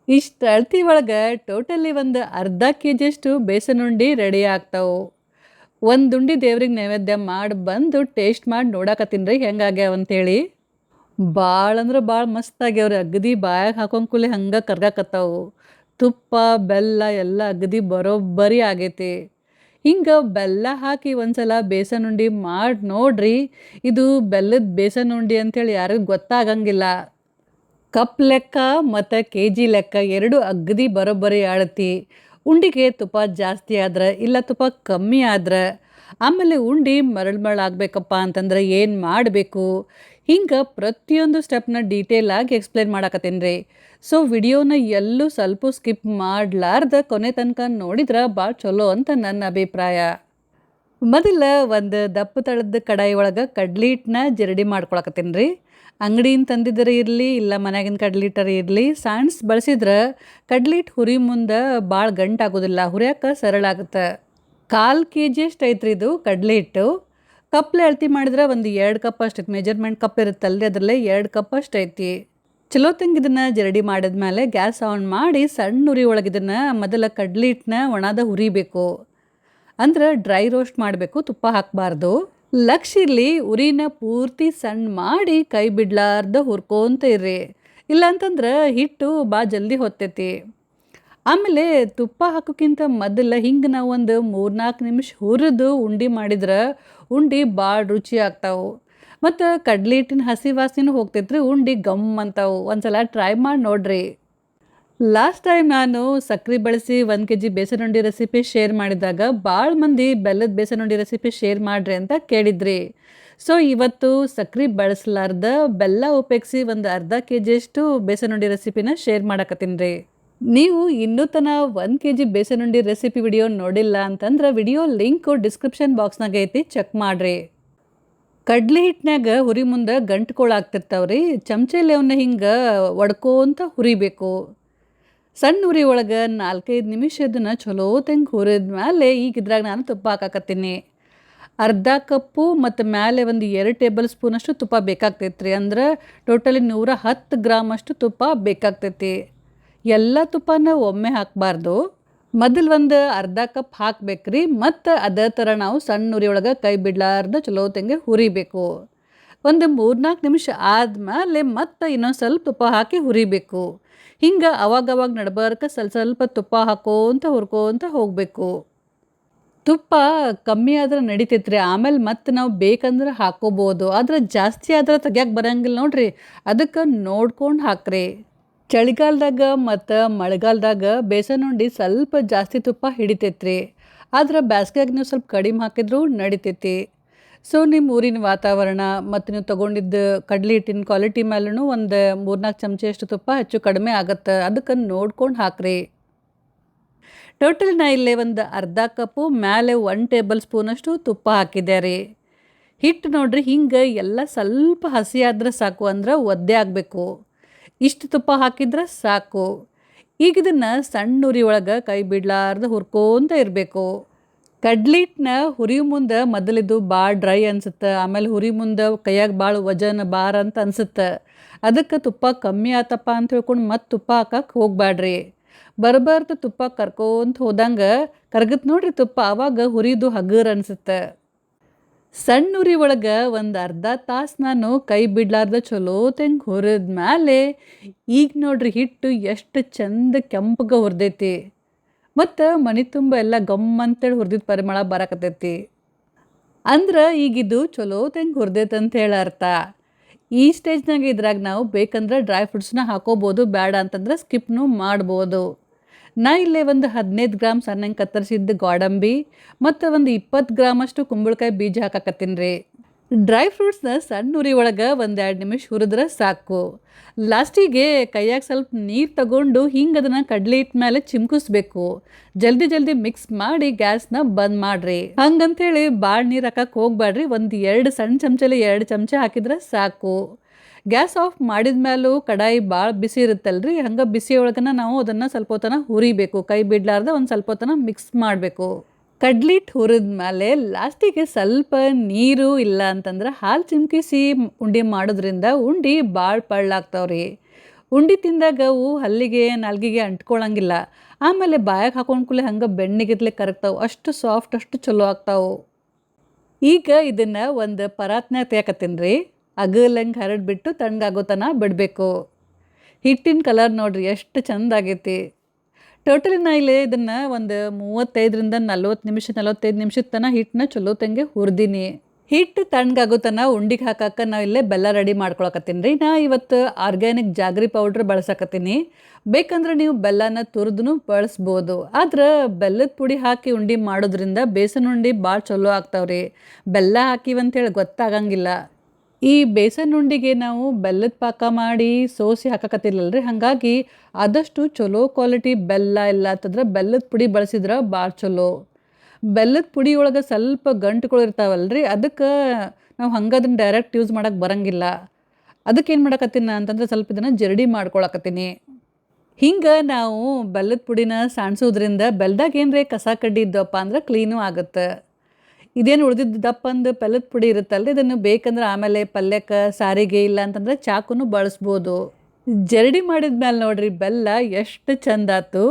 ಇಷ್ಟು ಅಳತಿ ಒಳಗೆ ಟೋಟಲಿ ಒಂದು ಅರ್ಧ ಕೆ ಜಿಯಷ್ಟು ಬೇಸನ್ ಉಂಡೆ ರೆಡಿ ಆಗ್ತಾವೆ. ಒಂದು ಉಂಡೆ ದೇವ್ರಿಗೆ ನೈವೇದ್ಯ ಮಾಡಿ ಬಂದು ಟೇಸ್ಟ್ ಮಾಡಿ ನೋಡಕತ್ತೀನಿ ರೀ ಹೆಂಗಾಗ್ಯಾವ ಅಂತೇಳಿ. ಭಾಳ ಅಂದ್ರೆ ಭಾಳ ಮಸ್ತ್ ಆಗ್ಯಾವ್ರಿ. ಅಗದಿ ಬಾಯಾಗ ಹಾಕೊಂಡ್ ಕೂಡಲೇ ಹಂಗೆ ಕರ್ಗಾಕತ್ತಾವು. ತುಪ್ಪ ಬೆಲ್ಲ ಎಲ್ಲ ಅಗದಿ ಬರೋಬ್ಬರಿ ಆಗೈತಿ. ಹಿಂಗೆ ಬೆಲ್ಲ ಹಾಕಿ ಒಂದ್ಸಲ ಬೇಸನ್ ಉಂಡೆ ಮಾಡಿ ನೋಡ್ರಿ. ಇದು ಬೆಲ್ಲದ ಬೇಸನ್ ಉಂಡೆ ಅಂತೇಳಿ ಯಾರಿಗೂ ಗೊತ್ತಾಗಂಗಿಲ್ಲ. ಕಪ್ ಲೆಕ್ಕ ಮತ್ತು ಕೆ ಜಿ ಲೆಕ್ಕ ಎರಡು ಅಗದಿ ಬರೋಬ್ಬರಿ ಅಳತಿ. ಉಂಡೆಗೆ ತುಪ್ಪ ಜಾಸ್ತಿ ಆದ್ರೆ ಇಲ್ಲ ತುಪ್ಪ ಕಮ್ಮಿ ಆದ್ರೆ ಆಮೇಲೆ ಉಂಡೆ ಮರಳು ಆಗಬೇಕಪ್ಪ ಅಂತಂದ್ರೆ ಏನು ಮಾಡಬೇಕು, ಹಿಂಗೆ ಪ್ರತಿಯೊಂದು ಸ್ಟೆಪ್ನ ಡೀಟೇಲ್ ಆಗಿ ಎಕ್ಸ್ಪ್ಲೇನ್ ಮಾಡಾಕತ್ತೀನಿ ರೀ. ಸೊ ವಿಡಿಯೋನ ಎಲ್ಲೂ ಸ್ವಲ್ಪ ಸ್ಕಿಪ್ ಮಾಡ್ಲಾರ್ದ ಕೊನೆ ತನಕ ನೋಡಿದ್ರೆ ಭಾಳ ಚಲೋ ಅಂತ ನನ್ನ ಅಭಿಪ್ರಾಯ. ಮೊದಲ ಒಂದು ದಪ್ಪ ತಳದ ಕಡಾಯಿ ಒಳಗೆ ಕಡ್ಲಿ ಹಿಟ್ಟನ್ನ ಜರಡಿ ಮಾಡ್ಕೊಳಕತ್ತೀನಿ ರೀ. ಅಂಗಡಿಯಿಂದ ತಂದಿದ್ದರೆ ಇರಲಿ ಇಲ್ಲ ಮನ್ಯಾಗಿನ ಕಡ್ಲಿ ಹಿಟ್ಟರ ಇರಲಿ, ಸಾಣ್ಸ್ ಬಳಸಿದ್ರೆ ಕಡ್ಲಿ ಹಿಟ್ಟು ಹುರಿ ಮುಂದೆ ಭಾಳ ಗಂಟಾಗೋದಿಲ್ಲ, ಹುರಿಯೋಕೆ ಸರಳ ಆಗುತ್ತೆ. 1/4 ಕೆ ಜಿ ಅಷ್ಟು ಐತ್ರಿ ಇದು ಕಡ್ಲೆ ಹಿಟ್ಟು. ಕಪ್ಲೆ ಅಳತಿ ಮಾಡಿದ್ರೆ ಒಂದು 2 ಕಪ್ ಅಷ್ಟೈತಿ. ಮೆಜರ್ಮೆಂಟ್ ಕಪ್ ಇರುತ್ತಲ್ರಿ, ಅದರಲ್ಲೇ 2 ಕಪ್ ಅಷ್ಟು ಐತಿ. ಚಲೋ ತಂಗ ಇದನ್ನು ಜರಡಿ ಮಾಡಿದ್ಮೇಲೆ ಗ್ಯಾಸ್ ಆನ್ ಮಾಡಿ ಸಣ್ಣ ಉರಿ ಒಳಗೆ ಇದನ್ನು ಮೊದಲ ಕಡ್ಲಿ ಹಿಟ್ಟನ್ನ ಒಣದ ಹುರಿಬೇಕು. ಅಂದ್ರೆ ಡ್ರೈ ರೋಸ್ಟ್ ಮಾಡಬೇಕು, ತುಪ್ಪ ಹಾಕಬಾರ್ದು. ಲಕ್ಷ ಇರಲಿ, ಉರಿನ ಪೂರ್ತಿ ಸಣ್ಣ ಮಾಡಿ ಕೈ ಬಿಡ್ಲಾರ್ದ ಹುರ್ಕೊಂತ ಇರ್ರಿ. ಇಲ್ಲಾಂತಂದ್ರೆ ಹಿಟ್ಟು ಭಾಳ ಜಲ್ದಿ ಹೊತ್ತೈತಿ. ಆಮೇಲೆ ತುಪ್ಪ ಹಾಕೋಕ್ಕಿಂತ ಮೊದಲು ಹಿಂಗೆ ನಾವು ಒಂದು 3-4 ನಿಮಿಷ ಹುರಿದು ಉಂಡೆ ಮಾಡಿದ್ರೆ ಉಂಡೆ ಭಾಳ ರುಚಿ ಆಗ್ತಾವೆ. ಮತ್ತು ಕಡ್ಲಿ ಹಿಟ್ಟಿನ ಹಸಿ ವಾಸನೆನೂ ಹೋಗ್ತೈತ್ರಿ, ಉಂಡೆ ಗಮ್ ಅಂತಾವೆ. ಒಂದ್ಸಲ ಟ್ರೈ ಮಾಡಿ ನೋಡ್ರಿ. ಲಾಸ್ಟ್ ಟೈಮ್ ನಾನು ಸಕ್ರೆ ಬಳಸಿ 1 ಕೆ ಜಿ ಬೇಸನ್ ಉಂಡೆ ರೆಸಿಪಿ ಶೇರ್ ಮಾಡಿದಾಗ ಭಾಳ ಮಂದಿ ಬೆಲ್ಲದ ಬೇಸನ್ ಉಂಡೆ ರೆಸಿಪಿ ಶೇರ್ ಮಾಡಿರಿ ಅಂತ ಕೇಳಿದ್ರಿ. ಸೊ ಇವತ್ತು ಸಕ್ರೆ ಬಳಸಲಾರ್ದ ಬೆಲ್ಲ ಉಪಯೋಗಿಸಿ ಒಂದು ಅರ್ಧ ಕೆ ಜಿಯಷ್ಟು ಬೇಸನ್ ಉಂಡೆ ರೆಸಿಪಿನ ಶೇರ್ ಮಾಡಕತ್ತೀನಿ ರೀ. ನೀವು ಇನ್ನೂ ತನಕ 1 ಕೆ ಜಿ ಬೇಸನ್ ಉಂಡೆ ರೆಸಿಪಿ ವಿಡಿಯೋ ನೋಡಿಲ್ಲ ಅಂತಂದ್ರೆ ವಿಡಿಯೋ ಲಿಂಕು ಡಿಸ್ಕ್ರಿಪ್ಷನ್ ಬಾಕ್ಸ್ನಾಗ ಐತಿ, ಚೆಕ್ ಮಾಡಿರಿ. ಕಡ್ಲಿ ಹಿಟ್ಟಿನಾಗ ಹುರಿ ಮುಂದೆ ಗಂಟ್ಕೊಳಾಗ್ತಿರ್ತಾವ್ರಿ. ಚಮಚೆಲಿ ಅವನ್ನ ಹಿಂಗೆ ಒಡ್ಕೋಂತ ಹುರಿಬೇಕು. ಸಣ್ಣ ಉರಿ ಒಳಗೆ 4-5 ನಿಮಿಷ ಇದನ್ನು ಚಲೋ ತಂಗ ಹುರಿದ್ಮೇಲೆ ಈಗ ಇದ್ರಾಗ ನಾನು ತುಪ್ಪ ಹಾಕಾಕತ್ತೀನಿ. ಅರ್ಧ ಕಪ್ಪು ಮತ್ತು ಮೇಲೆ ಒಂದು 2 ಟೇಬಲ್ ಸ್ಪೂನಷ್ಟು ತುಪ್ಪ ಬೇಕಾಗ್ತೈತ್ರಿ. ಅಂದ್ರೆ ಟೋಟಲಿ 110 ಗ್ರಾಮ್ ಅಷ್ಟು ತುಪ್ಪ ಬೇಕಾಗ್ತೈತಿ. ಎಲ್ಲ ತುಪ್ಪನ ಒಮ್ಮೆ ಹಾಕಬಾರ್ದು. ಮೊದಲು ಒಂದು ಅರ್ಧ ಕಪ್ ಹಾಕ್ಬೇಕ್ರಿ. ಮತ್ತು ಅದೇ ಥರ ನಾವು ಸಣ್ಣ ಉರಿ ಒಳಗೆ ಕೈ ಬಿಡ್ಲಾರ್ದ ಚಲೋ ತಂಗೆ ಹುರಿಬೇಕು. ಒಂದು 3-4 ನಿಮಿಷ ಆದಮೇಲೆ ಮತ್ತೆ ಇನ್ನೊಂದು ಸ್ವಲ್ಪ ತುಪ್ಪ ಹಾಕಿ ಹುರಿಬೇಕು. ಹಿಂಗೆ ಅವಾಗವಾಗ ನಡ್ಬರ್ಕ ಸ್ವಲ್ಪ ತುಪ್ಪ ಹಾಕೋಂತ ಹುರ್ಕೋಂತ ಹೋಗಬೇಕು. ತುಪ್ಪ ಕಮ್ಮಿ ಆದ್ರೆ ನಡಿತೈತ್ರಿ. ಆಮೇಲೆ ಮತ್ತೆ ನಾವು ಬೇಕಂದ್ರೆ ಹಾಕೋಬೋದು, ಆದ್ರೆ ಜಾಸ್ತಿ ಆದ್ರೆ ತೆಗ್ಯಾಕೆ ಬರಂಗಿಲ್ಲ ನೋಡ್ರಿ. ಅದಕ್ಕೆ ನೋಡ್ಕೊಂಡು ಹಾಕ್ರಿ. ಚಳಿಗಾಲದಾಗ ಮತ್ತು ಮಳೆಗಾಲದಾಗ ಬೇಸನ್ ಉಂಡೆ ಸ್ವಲ್ಪ ಜಾಸ್ತಿ ತುಪ್ಪ ಹಿಡಿತೈತ್ರಿ. ಆದ್ರೆ ಬ್ಯಾಸ್ಗ್ಯಾಗ ನೀವು ಸ್ವಲ್ಪ ಕಡಿಮೆ ಹಾಕಿದ್ರೂ ನಡಿತೈತಿ. ಸೊ ನಿಮ್ಮ ಊರಿನ ವಾತಾವರಣ ಮತ್ತು ನೀವು ತೊಗೊಂಡಿದ್ದು ಕಡ್ಲಿ ಹಿಟ್ಟಿನ ಕ್ವಾಲಿಟಿ ಮೇಲೂ ಒಂದು 3-4 ಚಮಚೆಯಷ್ಟು ತುಪ್ಪ ಹೆಚ್ಚು ಕಡಿಮೆ ಆಗುತ್ತೆ. ಅದಕ್ಕೆ ನೋಡ್ಕೊಂಡು ಹಾಕ್ರಿ. ಟೋಟಲ್ ನಾ ಇಲ್ಲೇ ಒಂದು ಅರ್ಧ ಕಪ್ಪು ಮೇಲೆ 1 ಟೇಬಲ್ ಸ್ಪೂನಷ್ಟು ತುಪ್ಪ ಹಾಕಿದ್ದೆ ರೀ. ಹಿಟ್ಟು ನೋಡ್ರಿ ಹಿಂಗೆ ಎಲ್ಲ ಸ್ವಲ್ಪ ಹಸಿ ಆದ್ರೆ ಸಾಕು, ಅಂದ್ರೆ ಒದ್ದೆ ಆಗಬೇಕು. ಇಷ್ಟು ತುಪ್ಪ ಹಾಕಿದ್ರೆ ಸಾಕು. ಈಗ ಇದನ್ನು ಸಣ್ಣ ಉರಿ ಒಳಗೆ ಕೈ ಬಿಡ್ಲಾರ್ದು ಹುರ್ಕೋಂತ ಇರಬೇಕು. ಕಡ್ಲಿ ಹಿಟ್ಟನ್ನ ಹುರಿಯೋ ಮುಂದೆ ಮೊದಲಿದ್ದು ಭಾಳ ಡ್ರೈ ಅನ್ಸುತ್ತೆ. ಆಮೇಲೆ ಹುರಿ ಮುಂದೆ ಕೈಯಾಗ ಭಾಳ ವಜನ ಭಾರ ಅಂತ ಅನ್ಸುತ್ತೆ. ಅದಕ್ಕೆ ತುಪ್ಪ ಕಮ್ಮಿ ಆತಪ್ಪ ಅಂತ ಹೇಳ್ಕೊಂಡು ಮತ್ತೆ ತುಪ್ಪ ಹಾಕಕ್ಕೆ ಹೋಗಬೇಡ್ರಿ. ಬರಬಾರ್ದು ತುಪ್ಪ ಕರ್ಕೋಂತ ಹೋದಂಗೆ ಕರ್ಗತ್ ನೋಡ್ರಿ ತುಪ್ಪ, ಆವಾಗ ಹುರಿದು ಹಗರ್ ಅನ್ಸುತ್ತೆ. ಸಣ್ಣ ಉರಿ ಒಳಗೆ ಒಂದು ಅರ್ಧ ತಾಸು ನಾನು ಕೈ ಬಿಡ್ಲಾರ್ದ ಚಲೋ ತಂಗ ಹುರಿದ್ಮೇಲೆ ಈಗ ನೋಡ್ರಿ ಹಿಟ್ಟು ಎಷ್ಟು ಚಂದ ಕೆಂಪಗೆ ಹುರಿದೈತಿ. ಮತ್ತು ಮನೆ ತುಂಬ ಎಲ್ಲ ಗಮ್ ಅಂತೇಳಿ ಹುರಿದಿದ್ದ ಪರಿಮಳ ಬರಕತ್ತೈತಿ. ಅಂದ್ರೆ ಈಗಿದು ಚಲೋ ತಂಗ ಹುರಿದೈತೆ ಅಂತ ಹೇಳಿ ಅರ್ಥ. ಈ ಸ್ಟೇಜ್ನಾಗ ಇದ್ರಾಗ ನಾವು ಬೇಕಂದ್ರೆ ಡ್ರೈ ಫ್ರೂಟ್ಸ್ನ ಹಾಕೋಬೋದು, ಬೇಡ ಅಂತಂದ್ರೆ ಸ್ಕಿಪ್ನು ಮಾಡ್ಬೋದು. ನಾ ಇಲ್ಲೇ ಒಂದು 15 ಗ್ರಾಮ್ ಸಣ್ಣಂಗೆ ಕತ್ತರಿಸಿದ್ದು ಗೋಡಂಬಿ ಮತ್ತು ಒಂದು 20 ಗ್ರಾಮಷ್ಟು ಕುಂಬಳಕಾಯಿ ಬೀಜ ಹಾಕಕತ್ತೀನಿ ರೀ. ಡ್ರೈ ಫ್ರೂಟ್ಸ್ನ ಸಣ್ಣ ಉರಿ ಒಳಗೆ 1-2 ನಿಮಿಷ ಹುರಿದ್ರೆ ಸಾಕು. ಲಾಸ್ಟಿಗೆ ಕೈಯಾಗ ಸ್ವಲ್ಪ ನೀರು ತಗೊಂಡು ಹಿಂಗೆ ಅದನ್ನು ಕಡ್ಲಿ ಹಿಟ್ಟು ಮೇಲೆ ಚಿಮ್ಕಿಸ್ಬೇಕು. ಜಲ್ದಿ ಮಿಕ್ಸ್ ಮಾಡಿ ಗ್ಯಾಸ್ನ ಬಂದ್ ಮಾಡಿರಿ. ಹಂಗಂತೇಳಿ ಭಾಳ ನೀರು ಹಾಕಕ್ಕೆ ಹೋಗ್ಬೇಡ್ರಿ. ಒಂದು 2 ಸಣ್ಣ ಚಮಚಲಿ 2 ಚಮಚ ಹಾಕಿದ್ರೆ ಸಾಕು. ಗ್ಯಾಸ್ ಆಫ್ ಮಾಡಿದ ಮೇಲೂ ಕಡಾಯಿ ಭಾಳ ಬಿಸಿ ಇರುತ್ತಲ್ರಿ, ಹಂಗೆ ಬಿಸಿ ಒಳಗನ ನಾವು ಅದನ್ನು ಸ್ವಲ್ಪ ಹೊತ್ತನ ಹುರಿಬೇಕು. ಕೈ ಬಿಡ್ಲಾರ್ದ ಒಂದು ಸ್ವಲ್ಪ ಹೊತ್ತನ ಮಿಕ್ಸ್ ಮಾಡಬೇಕು. ಕಡ್ಲಿ ಹಿಟ್ಟು ಹುರಿದ್ಮೇಲೆ ಲಾಸ್ಟಿಗೆ ಸ್ವಲ್ಪ ನೀರು ಇಲ್ಲ ಅಂತಂದ್ರೆ ಹಾಲು ಚಿಮ್ಕಿಸಿ ಉಂಡೆ ಮಾಡೋದ್ರಿಂದ ಉಂಡೆ ಭಾಳ ಪಳ್ಳಾಗ್ತಾವ್ರಿ. ಉಂಡೆ ತಿಂದಾಗ ಅವು ಹಲ್ಲಿಗೆ ನಾಲ್ಗೆಗೆ ಅಂಟ್ಕೊಳ್ಳಂಗಿಲ್ಲ. ಆಮೇಲೆ ಬಾಯಾಗೆ ಹಾಕೊಂಡು ಕೂಡಲೇ ಹಂಗೆ ಬೆಣ್ಣೆಗಿದ್ಲೆ ಕರಗ್ತಾವೆ. ಅಷ್ಟು ಸಾಫ್ಟ್, ಅಷ್ಟು ಚಲೋ ಆಗ್ತಾವೆ. ಈಗ ಇದನ್ನು ಒಂದು ಪರಾತ್ನ್ಯಾಗ ತೆಗಿಯಕತ್ತೀನಿ ರೀ. ಅಗಲಂಗೆ ಹರಡ್ಬಿಟ್ಟು ತಣ್ಣಗಾಗೋ ತನಕ ಬಿಡಬೇಕು. ಹಿಟ್ಟಿನ ಕಲರ್ ನೋಡಿರಿ ಎಷ್ಟು ಚಂದ ಆಗೈತಿ. ಟೋಟಲಿ ನಾ ಇಲ್ಲಿ ಇದನ್ನು ಒಂದು 35ರಿಂದ 45 ನಿಮಿಷದ ತನಕ ಹಿಟ್ಟನ್ನ ಚಲೋ ತಂಗೆ ಹುರಿದೀನಿ. ಹಿಟ್ಟು ತಣ್ಣಗಾಗೋ ತನಕ ಉಂಡಿಗೆ ಹಾಕಕ್ಕೆ ನಾವು ಇಲ್ಲೇ ಬೆಲ್ಲ ರೆಡಿ ಮಾಡ್ಕೊಳಕತ್ತೀನಿ ರೀ. ನಾ ಇವತ್ತು ಆರ್ಗ್ಯಾನಿಕ್ ಜಾಗ್ರಿ ಪೌಡ್ರ್ ಬಳಸಕತ್ತೀನಿ. ಬೇಕಂದ್ರೆ ನೀವು ಬೆಲ್ಲನ ತುರಿದು ಬಳಸ್ಬೋದು. ಆದ್ರೆ ಬೆಲ್ಲದ ಪುಡಿ ಹಾಕಿ ಉಂಡೆ ಮಾಡೋದ್ರಿಂದ ಬೇಸನ್ ಉಂಡೆ ಭಾಳ ಚಲೋ ಆಗ್ತಾವ್ರಿ. ಬೆಲ್ಲ ಹಾಕಿವಂತೇಳಿ ಗೊತ್ತಾಗಂಗಿಲ್ಲ. ಈ ಬೇಸನ್ ಉಂಡೆಗೆ ನಾವು ಬೆಲ್ಲದ ಪಾಕ ಮಾಡಿ ಸೋಸಿ ಹಾಕಕತ್ತಿಲ್ಲಲ್ರಿ, ಹಾಗಾಗಿ ಆದಷ್ಟು ಚಲೋ ಕ್ವಾಲಿಟಿ ಬೆಲ್ಲ ಇಲ್ಲ ಅಂತಂದ್ರೆ ಬೆಲ್ಲದ ಪುಡಿ ಬಳಸಿದ್ರೆ ಭಾಳ ಚಲೋ. ಬೆಲ್ಲದ ಪುಡಿ ಒಳಗೆ ಸ್ವಲ್ಪ ಗಂಟುಗಳು ಇರ್ತಾವಲ್ರಿ, ಅದಕ್ಕೆ ನಾವು ಹಂಗೆ ಅದನ್ನು ಡೈರೆಕ್ಟ್ ಯೂಸ್ ಮಾಡೋಕ್ಕೆ ಬರೋಂಗಿಲ್ಲ. ಅದಕ್ಕೆ ಏನು ಮಾಡಕತ್ತೀನಿ ಅಂತಂದ್ರೆ ಸ್ವಲ್ಪ ಇದನ್ನು ಜರಡಿ ಮಾಡ್ಕೊಳಕತ್ತೀನಿ. ಹಿಂಗೆ ನಾವು ಬೆಲ್ಲದ ಪುಡಿನ ಸಾಣಿಸೋದ್ರಿಂದ ಬೆಲ್ಲದಾಗ ಏನರೇ ಕಸ ಕಡ್ಡಿ ಇದ್ದವಪ್ಪ ಅಂದ್ರೆ ಕ್ಲೀನೂ ಆಗುತ್ತೆ. ಇದೇನು ಉಳಿದಿದ್ದು ದಪ್ಪಂದು ಬೆಲ್ಲದ ಪುಡಿ ಇರುತ್ತಲ್ರಿ, ಇದನ್ನು ಬೇಕಂದ್ರೆ ಆಮೇಲೆ ಪಲ್ಯಕ್ಕೆ, ಸಾರಿಗೆ ಇಲ್ಲ ಅಂತಂದ್ರೆ ಚಾಕುನು ಬಳಸ್ಬೋದು. ಜರಡಿ ಮಾಡಿದ ಮೇಲೆ ನೋಡ್ರಿ ಬೆಲ್ಲ ಎಷ್ಟು ಚಂದ ಆಯ್ತು.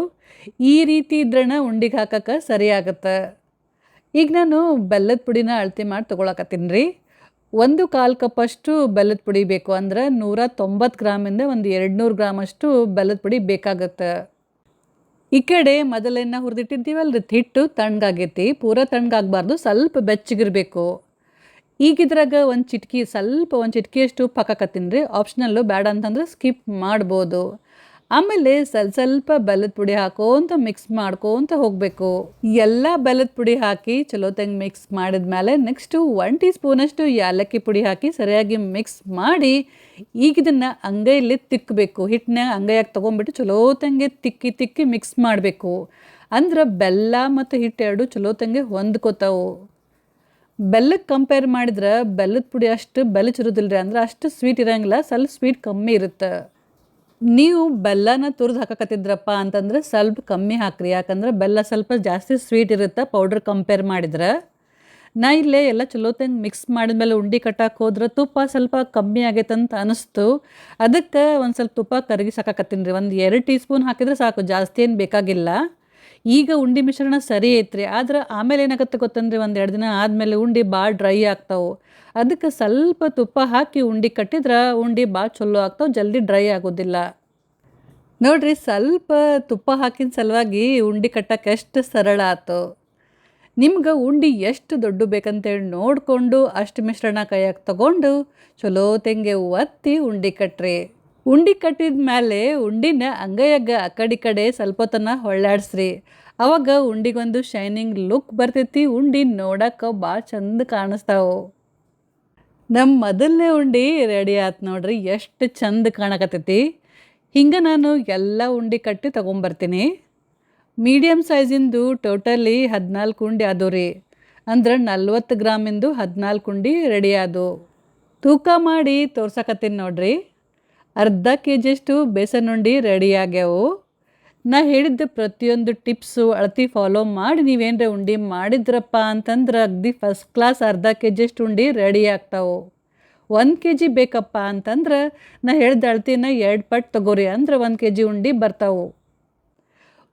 ಈ ರೀತಿ ಇದ್ರಣ ಉಂಡಿಗೆ ಹಾಕಕ್ಕೆ ಸರಿ ಆಗುತ್ತೆ. ಈಗ ನಾನು ಬೆಲ್ಲದ ಪುಡಿನ ಅಳತೆ ಮಾಡಿ ತೊಗೊಳಕತ್ತೀನಿ ರೀ. 1/4 ಕಪ್ಪಷ್ಟು ಬೆಲ್ಲದ ಪುಡಿ ಬೇಕು. ಅಂದ್ರೆ 190 ಗ್ರಾಮಿಂದ ಒಂದು 200 ಗ್ರಾಮಷ್ಟು ಬೆಲ್ಲದ ಪುಡಿ ಬೇಕಾಗುತ್ತೆ. ಈ ಕಡೆ ಮೊದಲೇನ ಹುರಿದಿಟ್ಟಿದ್ದೀವಲ್ರಿ ಹಿಟ್ಟು ತಣ್ಣಗಾಗೈತಿ. ಪೂರ ತಣ್ಣಗಾಗಬಾರ್ದು, ಸ್ವಲ್ಪ ಬೆಚ್ಚಗಿರಬೇಕು. ಈಗ ಇದ್ರಾಗ ಒಂದು ಚಿಟಿಕೆಯಷ್ಟು ಉಪ್ಪು ಹಾಕಕತ್ತೀನಿ ರೀ. ಆಪ್ಷನಲ್ಲು, ಬೇಡ ಅಂತಂದ್ರೆ ಸ್ಕಿಪ್ ಮಾಡ್ಬೋದು. ಆಮೇಲೆ ಸ್ವಲ್ಪ ಬೆಲ್ಲದ ಪುಡಿ ಹಾಕೋಂತ ಮಿಕ್ಸ್ ಮಾಡ್ಕೋಂತ ಹೋಗಬೇಕು. ಎಲ್ಲ ಬೆಲ್ಲದ ಪುಡಿ ಹಾಕಿ ಚಲೋ ತಂಗೆ ಮಿಕ್ಸ್ ಮಾಡಿದ್ಮೇಲೆ ನೆಕ್ಸ್ಟು 1 ಟೀ ಸ್ಪೂನಷ್ಟು ಏಲಕ್ಕಿ ಪುಡಿ ಹಾಕಿ ಸರಿಯಾಗಿ ಮಿಕ್ಸ್ ಮಾಡಿ ಈಗ ಇದನ್ನು ಅಂಗೈಯಲ್ಲಿ ತಿಕ್ಕಬೇಕು. ಹಿಟ್ಟನ್ನ ಅಂಗೈಯಾಗಿ ತೊಗೊಂಬಿಟ್ಟು ಚಲೋ ತಂಗೆ ತಿಕ್ಕಿ ಮಿಕ್ಸ್ ಮಾಡಬೇಕು. ಅಂದ್ರೆ ಬೆಲ್ಲ ಮತ್ತು ಹಿಟ್ಟು ಎರಡು ಚಲೋ ತಂಗೆ ಹೊಂದ್ಕೋತಾವು. ಬೆಲ್ಲಕ್ಕೆ ಕಂಪೇರ್ ಮಾಡಿದ್ರೆ ಬೆಲ್ಲದ ಪುಡಿ ಅಷ್ಟು ಬೆಲಚಿರೋದಿಲ್ಲ ರೀ. ಅಂದ್ರೆ ಅಷ್ಟು ಸ್ವೀಟ್ ಇರೋಂಗಿಲ್ಲ, ಸ್ವಲ್ಪ ಸ್ವೀಟ್ ಕಮ್ಮಿ ಇರುತ್ತೆ. ನೀವು ಬೆಲ್ಲನ ತುರಿದು ಹಾಕಕತ್ತಿದ್ರಪ್ಪ ಅಂತಂದ್ರೆ ಸ್ವಲ್ಪ ಕಮ್ಮಿ ಹಾಕ್ರಿ. ಯಾಕಂದ್ರೆ ಬೆಲ್ಲ ಸ್ವಲ್ಪ ಜಾಸ್ತಿ ಸ್ವೀಟ್ ಇರುತ್ತೆ ಪೌಡ್ರ್ ಕಂಪೇರ್ ಮಾಡಿದ್ರೆ. ನಾ ಇಲ್ಲೇ ಎಲ್ಲ ಚಲೋ ತಂಗೆ ಮಿಕ್ಸ್ ಮಾಡಿದ್ಮೇಲೆ ಉಂಡೆ ಕಟ್ಟಕ್ಕೆ ಹೋದ್ರೆ ತುಪ್ಪ ಸ್ವಲ್ಪ ಕಮ್ಮಿ ಆಗೈತೆ ಅಂತ ಅನಿಸ್ತು. ಅದಕ್ಕೆ ಒಂದು ಸ್ವಲ್ಪ ತುಪ್ಪ ಕರಗಿಸಿ ಹಾಕಕತ್ತೀನಿ ರೀ. ಒಂದು 2 ಟೀ ಸ್ಪೂನ್ ಹಾಕಿದ್ರೆ ಸಾಕು, ಜಾಸ್ತಿ ಏನು ಬೇಕಾಗಿಲ್ಲ. ಈಗ ಉಂಡೆ ಮಿಶ್ರಣ ಸರಿ ಐತ್ರಿ. ಆದ್ರೆ ಆಮೇಲೆ ಏನಾಗುತ್ತೆ ಗೊತ್ತಂದ್ರೆ 1-2 ದಿನ ಆದಮೇಲೆ ಉಂಡೆ ಭಾಳ ಡ್ರೈ ಆಗ್ತಾವೆ. ಅದಕ್ಕೆ ಸ್ವಲ್ಪ ತುಪ್ಪ ಹಾಕಿ ಉಂಡೆ ಕಟ್ಟಿದ್ರೆ ಉಂಡೆ ಭಾಳ ಚಲೋ ಆಗ್ತಾವೆ, ಜಲ್ದಿ ಡ್ರೈ ಆಗೋದಿಲ್ಲ. ನೋಡಿರಿ, ಸ್ವಲ್ಪ ತುಪ್ಪ ಹಾಕಿದ ಸಲುವಾಗಿ ಉಂಡೆ ಕಟ್ಟಕ್ಕೆ ಎಷ್ಟು ಸರಳ ಆಯ್ತು. ನಿಮ್ಗೆ ಉಂಡೆ ಎಷ್ಟು ದೊಡ್ಡ ಬೇಕಂತೇಳಿ ನೋಡಿಕೊಂಡು ಅಷ್ಟು ಮಿಶ್ರಣ ಕೈಯಾಗ ತಗೊಂಡು ಚಲೋ ತೆಂಗೆ ಒತ್ತಿ ಉಂಡೆ ಕಟ್ರಿ. ಉಂಡೆ ಕಟ್ಟಿದ ಮೇಲೆ ಉಂಡಿನ ಅಂಗೈಯಾಗ ಆ ಕಡೆ ಸ್ವಲ್ಪ ಹೊತ್ತನ ಹೊಳ್ಳಾಡಿಸ್ರಿ. ಅವಾಗ ಉಂಡಿಗೊಂದು ಶೈನಿಂಗ್ ಲುಕ್ ಬರ್ತೈತಿ. ಉಂಡೆ ನೋಡಕ್ಕೆ ಭಾಳ ಚಂದ ಕಾಣಿಸ್ತಾವೆ. ನಮ್ಮ ಮೊದಲನೇ ಉಂಡೆ ರೆಡಿ ಆಯ್ತು ನೋಡ್ರಿ, ಎಷ್ಟು ಚಂದ ಕಾಣಕತ್ತೈತಿ. ಹಿಂಗೆ ನಾನು ಎಲ್ಲ ಉಂಡೆ ಕಟ್ಟಿ ತೊಗೊಂಬರ್ತೀನಿ. ಮೀಡಿಯಮ್ ಸೈಜಿಂದು ಟೋಟಲಿ 14 ಉಂಡೆ ಆದವು ರೀ. ಅಂದ್ರೆ 40 ಗ್ರಾಮಿಂದು 14 ಉಂಡೆ ರೆಡಿ ಆದವು. ತೂಕ ಮಾಡಿ ತೋರ್ಸಕತ್ತೀನಿ ನೋಡ್ರಿ. ಅರ್ಧ ಕೆಜಿಯಷ್ಟು ಬೇಸನ್ ಉಂಡೆ ರೆಡಿ ಆಗ್ಯಾವು. ನಾ ಹೇಳಿದ್ದ ಪ್ರತಿಯೊಂದು ಟಿಪ್ಸು ಅಳತಿ ಫಾಲೋ ಮಾಡಿ ನೀವೇನರ ಉಂಡೆ ಮಾಡಿದ್ರಪ್ಪ ಅಂತಂದ್ರೆ ಅಗದಿ ಫಸ್ಟ್ ಕ್ಲಾಸ್ ಅರ್ಧ ಕೆಜಿಯಷ್ಟು ಉಂಡೆ ರೆಡಿ ಆಗ್ತಾವೆ. 1 ಕೆಜಿ ಬೇಕಪ್ಪ ಅಂತಂದ್ರೆ ನಾ ಹೇಳಿದ ಅಳತಿನ 2 ಪಟ್ಟು ತಗೋರಿ, ಅಂದ್ರೆ 1 ಕೆಜಿ ಉಂಡೆ ಬರ್ತಾವೆ.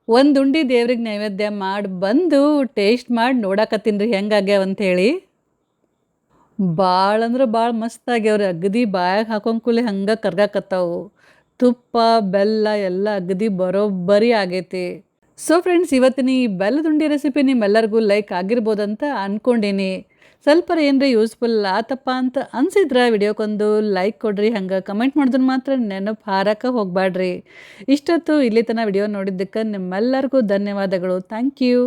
ಒಂದು ಉಂಡೆ ದೇವ್ರಿಗೆ ನೈವೇದ್ಯ ಮಾಡಿ ಬಂದು ಟೇಸ್ಟ್ ಮಾಡಿ ನೋಡಕತ್ತೀನಿ ರೀ ಹೆಂಗಾಗ್ಯಾವ ಅಂಥೇಳಿ. ಭಾಳ ಅಂದ್ರೆ ಭಾಳ ಮಸ್ತ್ ಆಗ್ಯಾವ್ರಿ. ಅಗದಿ ಬಾಯಾಗ ಹಾಕೊಂಡ್ ಕೂಲೆ ಹಂಗೆ ಕರ್ಗಾಕತ್ತಾವು. ತುಪ್ಪ ಬೆಲ್ಲ ಎಲ್ಲ ಅಗದಿ ಬರೋಬ್ಬರಿ ಆಗೈತಿ. ಸೊ ಫ್ರೆಂಡ್ಸ್, ಇವತ್ತಿನ ಈ ಬೆಲ್ಲದ ಉಂಡೆ ರೆಸಿಪಿ ನಿಮ್ಮೆಲ್ಲರಿಗೂ ಲೈಕ್ ಆಗಿರ್ಬೋದಂತ ಅಂದ್ಕೊಂಡೀನಿ. ಸ್ವಲ್ಪ ಏನರ ಯೂಸ್ಫುಲ್ ಆತಪ್ಪ ಅಂತ ಅನಿಸಿದ್ರೆ ವಿಡಿಯೋಕ್ಕೊಂದು ಲೈಕ್ ಕೊಡ್ರಿ. ಹಂಗೆ ಕಮೆಂಟ್ ಮಾಡಿದ್ರೆ ಮಾತ್ರ ನೆನಪು ಹಾರಕ್ಕೆ ಹೋಗಬೇಡ್ರಿ. ಇಷ್ಟೊತ್ತು ಇಲ್ಲಿ ತನಕ ವಿಡಿಯೋ ನೋಡಿದ್ದಕ್ಕೆ ನಿಮ್ಮೆಲ್ಲರಿಗೂ ಧನ್ಯವಾದಗಳು. Thank you.